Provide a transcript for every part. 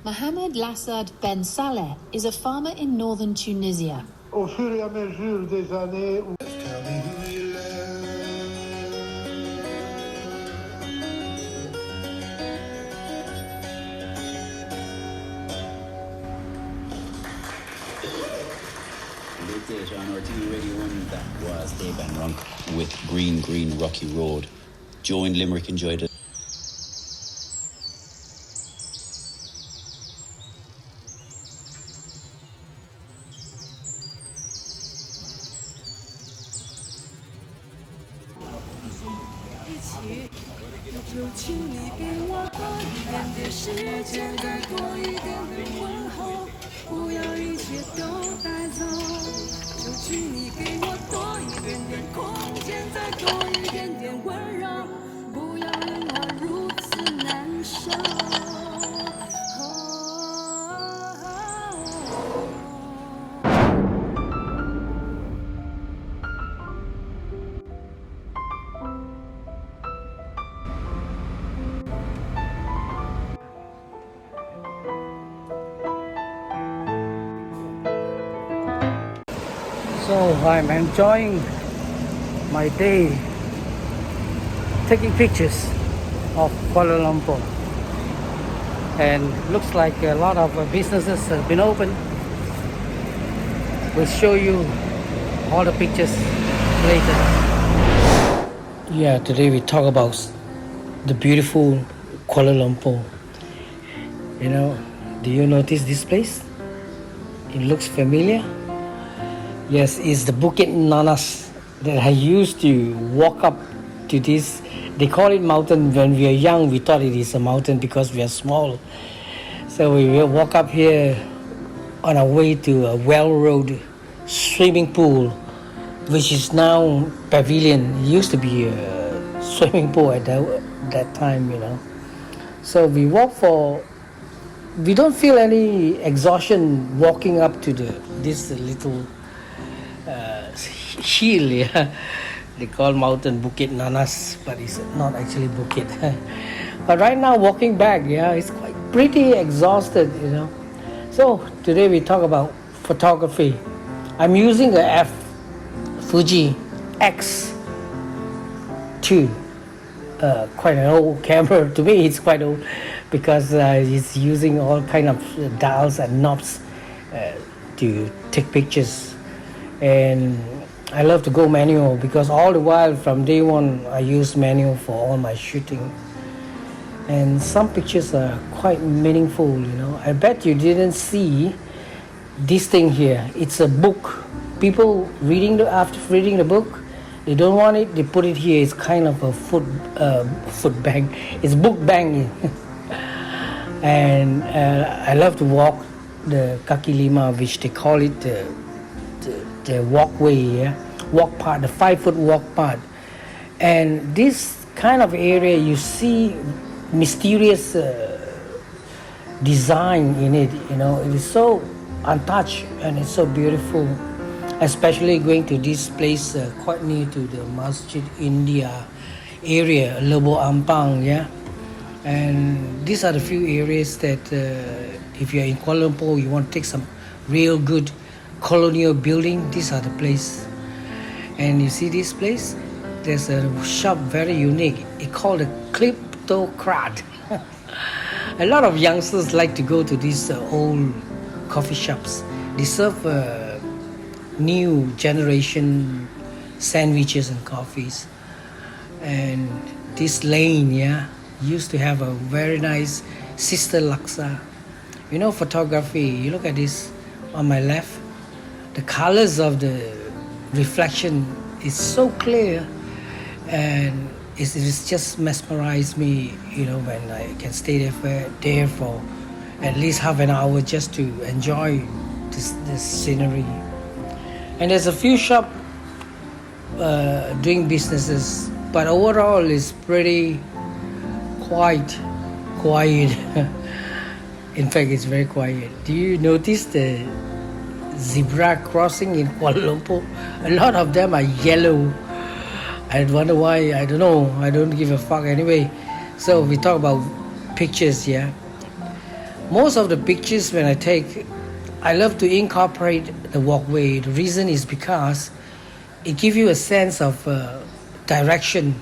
Mohamed Lassad Ben Saleh is a farmer in northern Tunisia. Au fur et à mesure des années, On RTE Radio 1, that was Dave Van Runk with Green Green Rocky Road. Joe in Limerick enjoyed it. So I'm enjoying my day taking pictures of Kuala Lumpur, and looks like a lot of businesses have been opened. We'll show you all the pictures later. Yeah, today we talk about the beautiful Kuala Lumpur. You know, do you notice this place? It looks familiar. Yes, it's the Bukit Nanas that I used to walk up to this. They call it mountain. When we are young, we thought it is a mountain because we are small. So we will walk up here on our way to a well-road swimming pool, which is now pavilion. It used to be a swimming pool at that time, you know. So we don't feel any exhaustion walking up to this little hill, yeah. They call mountain Bukit Nanas, but it's not actually Bukit. But right now walking back, yeah, it's quite pretty exhausted, you know. So today we talk about photography. I'm using a Fuji X2, quite an old camera. To me it's quite old because it's using all kind of dials and knobs to take pictures. And I love to go manual because all the while from day one I use manual for all my shooting. And some pictures are quite meaningful, you know. I bet you didn't see this thing here. It's a book. People after reading the book, they don't want it, they put it here. It's kind of a foot bang. It's book banging. And I love to walk the kaki lima, which they call it the walkway, yeah? Walk part, the 5-foot walk part. And this kind of area, you see mysterious design in it, you know. It is so untouched and it's so beautiful, especially going to this place quite near to the Masjid India area, Lebo Ampang, yeah. And these are the few areas that if you're in Kuala Lumpur, you want to take some real good colonial building, these are the place. And you see this place, there's a shop very unique. It's called a Kleptocrat. A lot of youngsters like to go to these old coffee shops. They serve new generation sandwiches and coffees. And this lane, yeah, used to have a very nice Sister Laksa. You know, photography, you look at this on my left, the colors of the reflection is so clear, and it just mesmerized me, you know, when I can stay there for at least half an hour just to enjoy this scenery. And there's a few shops doing businesses, but overall it's pretty quiet. In fact, it's very quiet. Do you notice the zebra crossing in Kuala Lumpur? A lot of them are yellow. I wonder why. I don't know. I don't give a fuck anyway. So we talk about pictures, yeah. Most of the pictures when I take, I love to incorporate the walkway. The reason is because it gives you a sense of direction,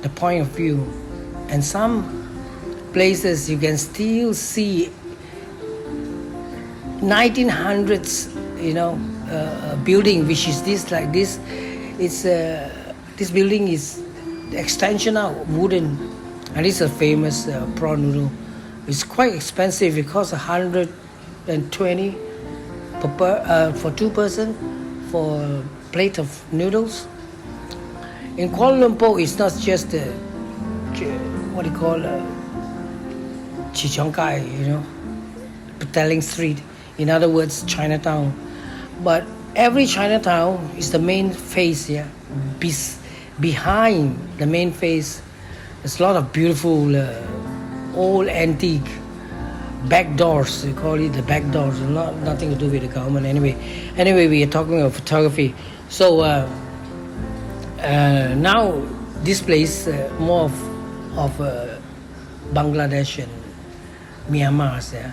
the point of view. And some places you can still see 1900s, building, which is this like this. It's this building is the extension of wooden, and it's a famous prawn noodle. It's quite expensive. It costs 120 for 2 person for a plate of noodles. In Kuala Lumpur, it's not just what you call Chichongkai, Petaling Street. In other words, Chinatown. But every Chinatown is the main face here. Behind the main face, there's a lot of beautiful old antique back doors. We call it the back doors. Nothing to do with the government. Anyway, we are talking about photography. So now this place more of Bangladesh and Myanmar. Yeah.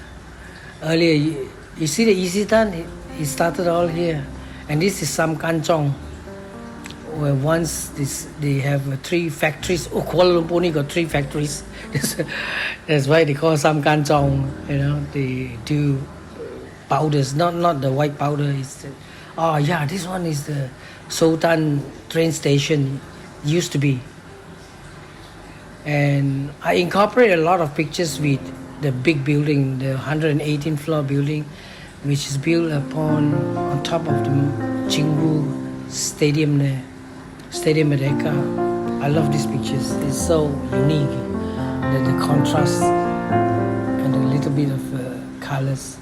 Earlier, you see the Isitan, it started all here. And this is Sam Kanchong, where once they have 3 factories. Kuala Lumpur only got 3 factories. That's why they call Sam Kanchong. They do powders, not the white powder. This one is the Sultan train station, used to be. And I incorporate a lot of pictures with the big building, the 118th floor building, which is built on top of the Chingu Stadium there, Stadium Merdeka. I love these pictures. It's so unique, the contrast and a little bit of colors.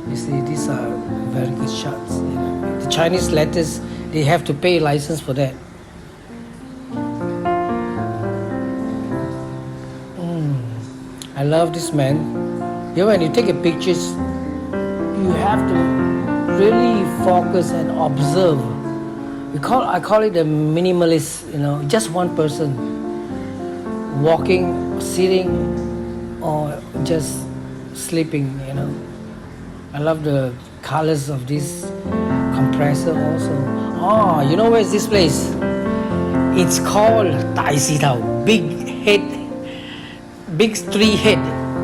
You see, these are very good shots. The Chinese letters, they have to pay license for that. I love this man. When you take a pictures, you have to really focus and observe. I call it a minimalist. Just one person walking, sitting, or just sleeping. I love the colors of this compressor also. Where is this place? It's called Tai Si Tao, big tree head.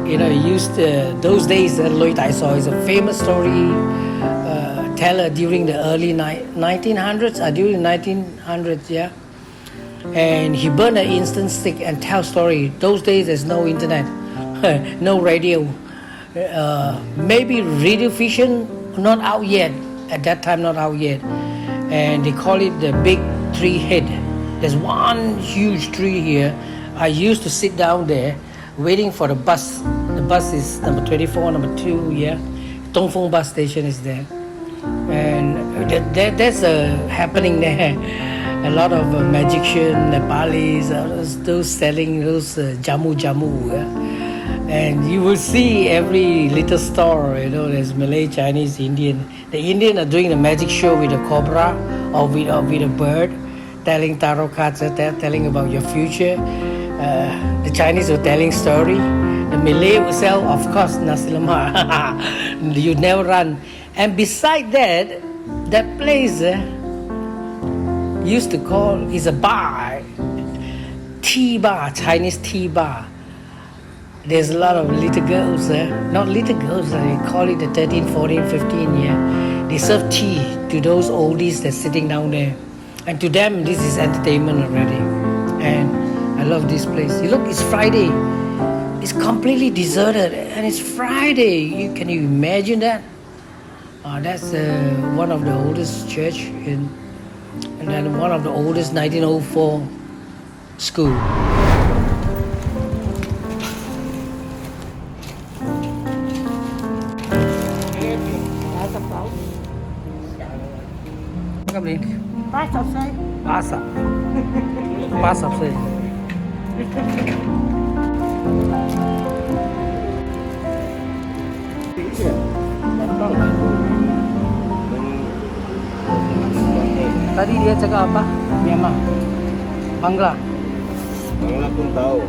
Used those days. Loi Tai So is a famous story teller during the early 1900s. During 1900s, yeah. And he burned an instant stick and tell story. Those days there's no internet, no radio, maybe radio vision not out yet. At that time, not out yet. And they call it the big tree head. There's one huge tree here. I used to sit down there waiting for the bus. The bus is number 24, number 2, yeah. Dongfeng bus station is there. And there's a happening there. A lot of magicians, Nepalis, those selling those jamu. Yeah? And you will see every little store, there's Malay, Chinese, Indian. The Indian are doing the magic show with a cobra or with a bird, telling tarot cards, telling about your future. The Chinese were telling story. The Malay will sell, of course, nasi lemak. You never run. And beside that place used to call is a bar, tea bar, Chinese tea bar. There's a lot of little girls not little girls, they call it the 13, 14, 15 year. They serve tea to those oldies that's sitting down there. And to them, this is entertainment already. And I love this place. Look, it's Friday. It's completely deserted, and it's Friday. Can you imagine that? That's one of the oldest church, and then one of the oldest 1904 school. Pasap say. Tadi dia cakap apa? Myanmar. Bangla. Bangla pun tahu.